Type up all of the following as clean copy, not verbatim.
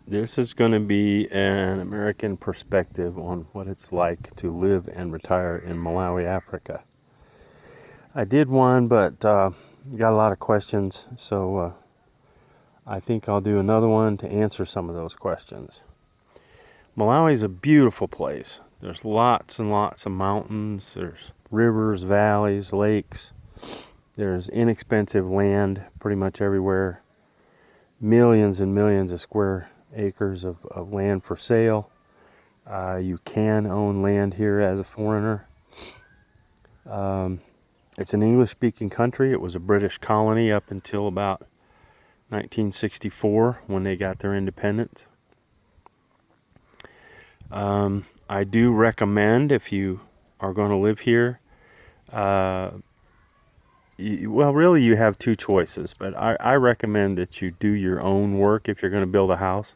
This is going to be an American perspective on what it's like to live and retire in Malawi, Africa. I did one, but got a lot of questions, so I think I'll do another one to answer some of those questions. Malawi is a beautiful place. There's lots and lots of mountains, there's rivers, valleys, lakes. There's inexpensive land pretty much everywhere. Millions and millions of square acres of land for sale. You can own land here as a foreigner. It's an English-speaking country. It was a British colony up until about 1964 when they got their independence. I do recommend, if you are going to live here, really you have two choices, but I recommend that you do your own work if you're going to build a house.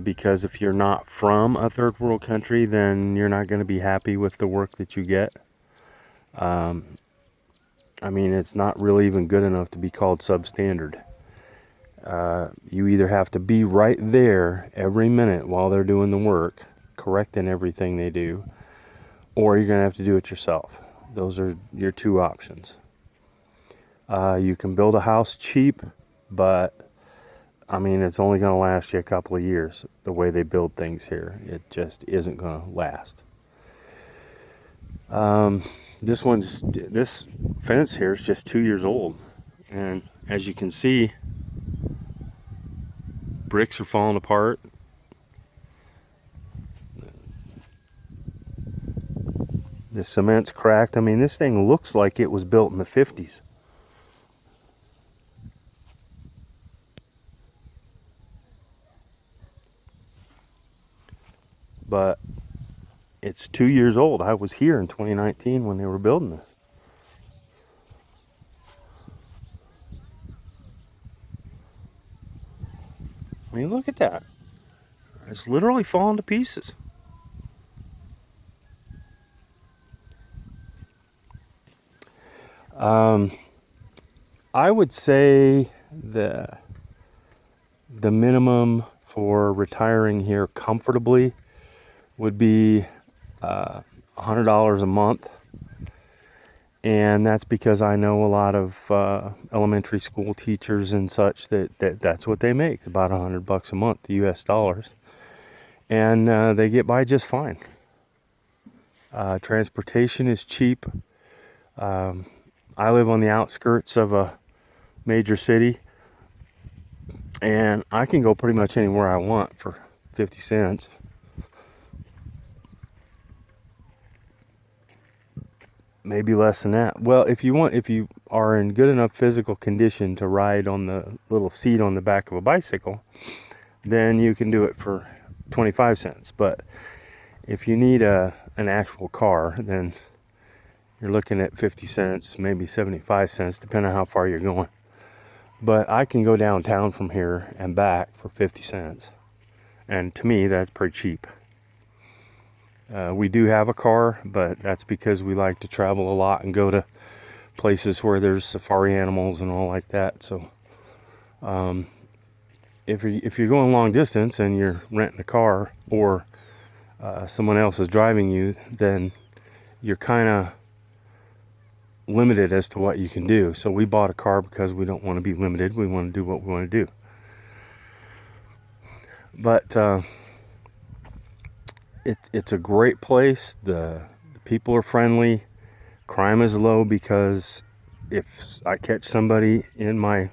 Because if you're not from a third world country, then you're not going to be happy with the work that you get. It's not really even good enough to be called substandard. You either have to be right there every minute while they're doing the work, correcting everything they do, or you're going to have to do it yourself. Those are your two options. You can build a house cheap, but it's only going to last you a couple of years. The way they build things here, it just isn't going to last. This fence here is just 2 years old, and as you can see, bricks are falling apart. The cement's cracked. This thing looks like it was built in the 50s. But it's 2 years old. I was here in 2019 when they were building this. Look at that. It's literally falling to pieces. I would say the minimum for retiring here comfortably would be $100 a month. And that's because I know a lot of elementary school teachers and such that's what they make, about $100 a month, US dollars. And they get by just fine. Transportation is cheap. I live on the outskirts of a major city, and I can go pretty much anywhere I want for 50 cents. Maybe less than that. Well, if you are in good enough physical condition to ride on the little seat on the back of a bicycle, then you can do it for 25 cents. But if you need an actual car, then you're looking at 50 cents, maybe 75 cents, depending on how far you're going. But I can go downtown from here and back for 50 cents. And to me, that's pretty cheap. We do have a car, but that's because we like to travel a lot and go to places where there's safari animals and all like that. So if you're going long distance and you're renting a car, or someone else is driving you, then you're kind of limited as to what you can do. So we bought a car because we don't want to be limited. We want to do what we want to do. But it's a great place. The people are friendly. Crime is low because if I catch somebody in my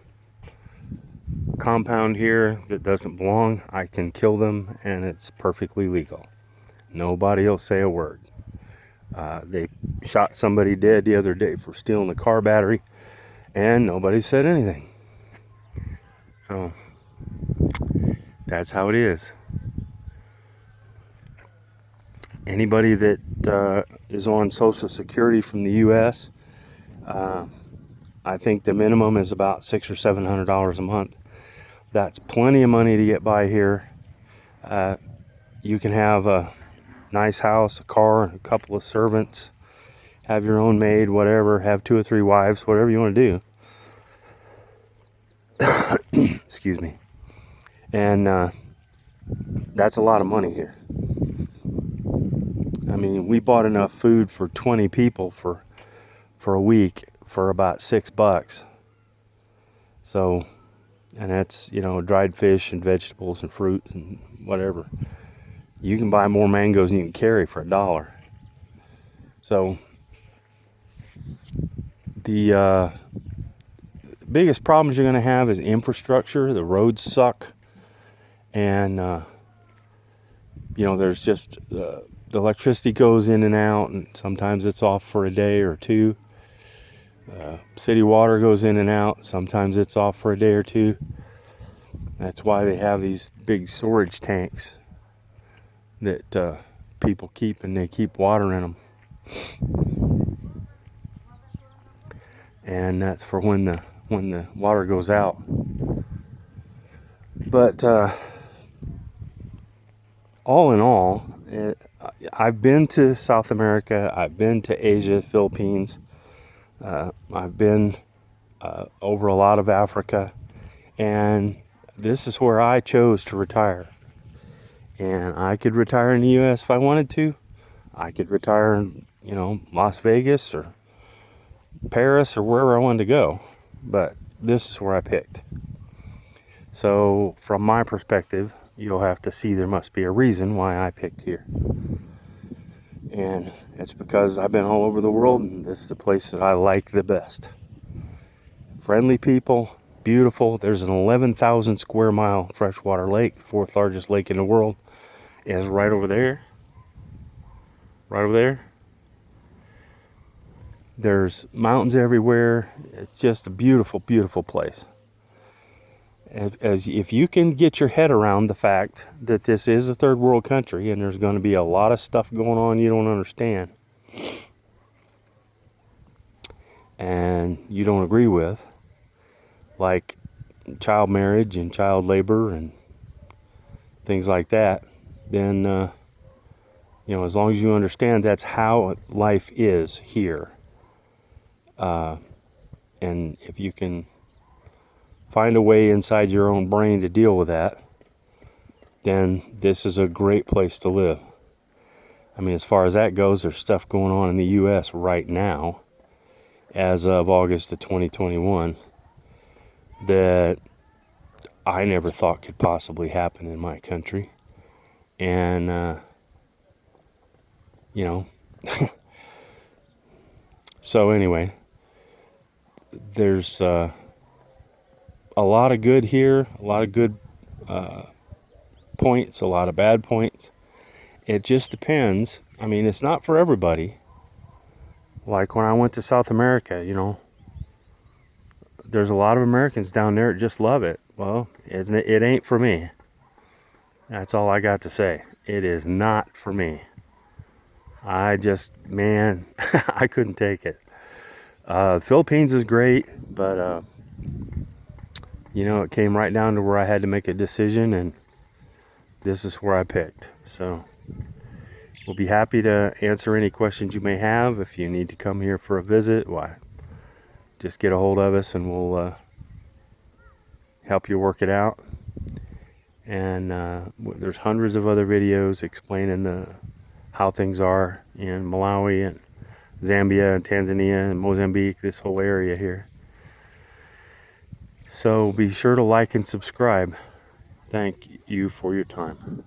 compound here that doesn't belong, I can kill them, and it's perfectly legal. Nobody will say a word. They shot somebody dead the other day for stealing a car battery, and nobody said anything. So that's how it is. Anybody that is on Social Security from the U.S., I think the minimum is about $600 or $700 a month. That's plenty of money to get by here. You can have a nice house, a car, a couple of servants, have your own maid, whatever, have 2 or 3 wives, whatever you want to do. Excuse me. And that's a lot of money here. I mean, we bought enough food for 20 people for a week for about $6. So, and that's, you know, dried fish and vegetables and fruit and whatever. You can buy more mangoes than you can carry for $1. So the biggest problems you're going to have is infrastructure. The roads suck, and you know, there's just the electricity goes in and out, and sometimes it's off for a day or two. City water goes in and out. Sometimes it's off for a day or two. That's why they have these big storage tanks that people keep, and they keep water in them. And that's for when the water goes out. But all in all, I've been to South America. I've been to Asia, Philippines. I've been over a lot of Africa, and this is where I chose to retire. And I could retire in the U.S. if I wanted to. I could retire in, you know, Las Vegas or Paris or wherever I wanted to go. But this is where I picked. So from my perspective, you'll have to see there must be a reason why I picked here. And it's because I've been all over the world, and this is the place that I like the best. Friendly people, beautiful. There's an 11,000 square mile freshwater lake, the fourth largest lake in the world. It is right over there. Right over there. There's mountains everywhere. It's just a beautiful, beautiful place. If you can get your head around the fact that this is a third world country and there's going to be a lot of stuff going on you don't understand and you don't agree with, like child marriage and child labor and things like that, then you know, as long as you understand that's how life is here, and if you can find a way inside your own brain to deal with that, then this is a great place to live. I mean, as far as that goes, there's stuff going on in the U.S. right now, as of August of 2021, that I never thought could possibly happen in my country. And, you know, so anyway, there's a lot of good here, a lot of good points, a lot of bad points. It just depends. I mean, it's not for everybody. Like when I went to South America, you know, there's a lot of Americans down there that just love it. Well, it ain't for me. That's all I got to say. It is not for me. I just, man, I couldn't take it. Philippines is great, but you know, it came right down to where I had to make a decision, and this is where I picked. So we'll be happy to answer any questions you may have. If you need to come here for a visit, why, just get a hold of us and we'll help you work it out. And there's hundreds of other videos explaining how things are in Malawi and Zambia and Tanzania and Mozambique, this whole area here. So be sure to like and subscribe. Thank you for your time.